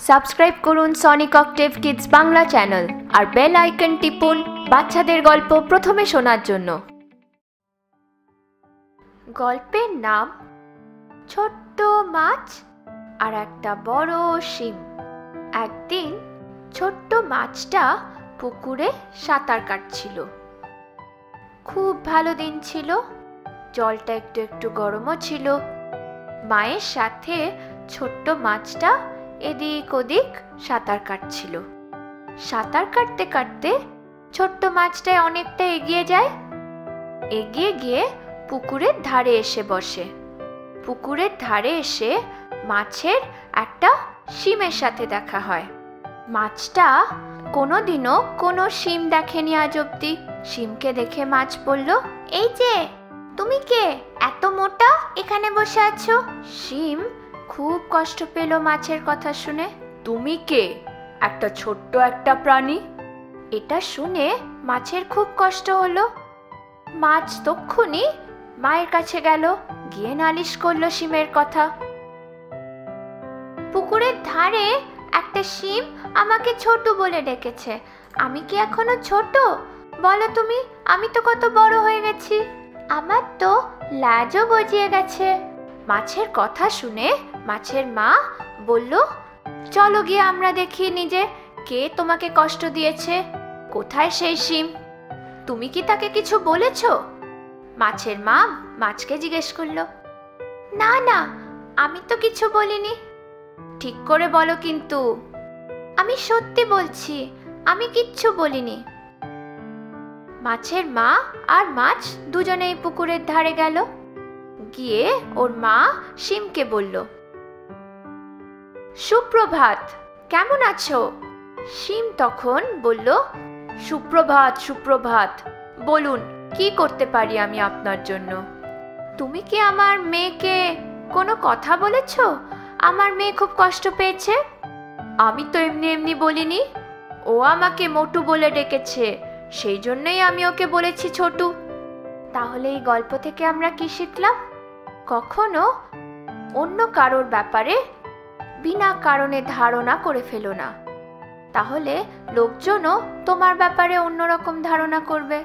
Subscribe করুন Sonic Octave Kids Bangla channel আর bell icon টিপুন বাচ্চাদের গল্প প্রথমে শোনার জন্য। গল্পের নাম ছোট্ট মাছ আর একটা বড় শিম। একদিন ছোট্ট মাছটা পুকুরে সাঁতার কাটছিল। খুব ভালো দিন ছিল, জলটা একটু একটু গরমও ছিল। মায়ের সাথে ছোট্ট মাছটা এদিক ওদিক সাঁতার কাটছিল। সাঁতার কাটতে কাটতে ছোট্ট মাছটা অনেকটা এগিয়ে যায়। এগিয়ে গিয়ে পুকুরের ধারে এসে বসে। পুকুরের ধারে এসে মাছের একটা শিমের সাথে দেখা হয়। মাছটা কোনোদিনও কোনো শিম দেখেনি আজ অব্দি। শিমকে দেখে মাছ বলল, এই যে তুমি কে, এত মোটা এখানে বসে আছো? শিম খুব কষ্ট পেল মাছের কথা শুনে। তুমি কে, একটা ছোট্ট একটা প্রাণী? এটা শুনে মাছের খুব কষ্ট হলো। মাছ তক্ষুনি মায়ের কাছে গেল, গিয়ে নালিশ করলো শিমের কথা। পুকুরের ধারে একটা শিম আমাকে ছোট বলে ডেকেছে। আমি কি এখনো ছোট? বলো তুমি, আমি তো কত বড় হয়ে গেছি। আমার তো লাজও গজিয়ে গেছে। মাছের কথা শুনে মাছের মা বলল, চলো গিয়ে আমরা দেখি নিজে কে তোমাকে কষ্ট দিয়েছে। কোথায় সেই শিম? তুমি কি তাকে কিছু বলেছ? মাছের মা মাছকে জিজ্ঞেস করলো। না না, আমি তো কিছু বলিনি। ঠিক করে বলো কিন্তু। আমি সত্যি বলছি, আমি কিচ্ছু বলিনি। মাছের মা আর মাছ দুজনেই পুকুরের ধারে গেল। গিয়ে ওর মা শিমকে বলল, সুপ্রভাত, কেমন আছো? শিম তখন বলল, সুপ্রভাত সুপ্রভাত, বলুন কি করতে পারি আমি আপনার জন্য? তুমি কি আমার মেয়েকে কোনো কথা বলেছ? আমার মেয়ে খুব কষ্ট পেয়েছে। আমি তো এমনি এমনি বলিনি, ও আমাকে মোটু বলে ডেকেছে, সেই জন্যই আমি ওকে বলেছি ছোটু। তাহলে এই গল্প থেকে আমরা কি শিখলাম? কখনো অন্য কারোর ব্যাপারে বিনা কারণে ধারণা করে ফেলো না, তাহলে লোকজনও তোমার ব্যাপারে অন্যরকম ধারণা করবে।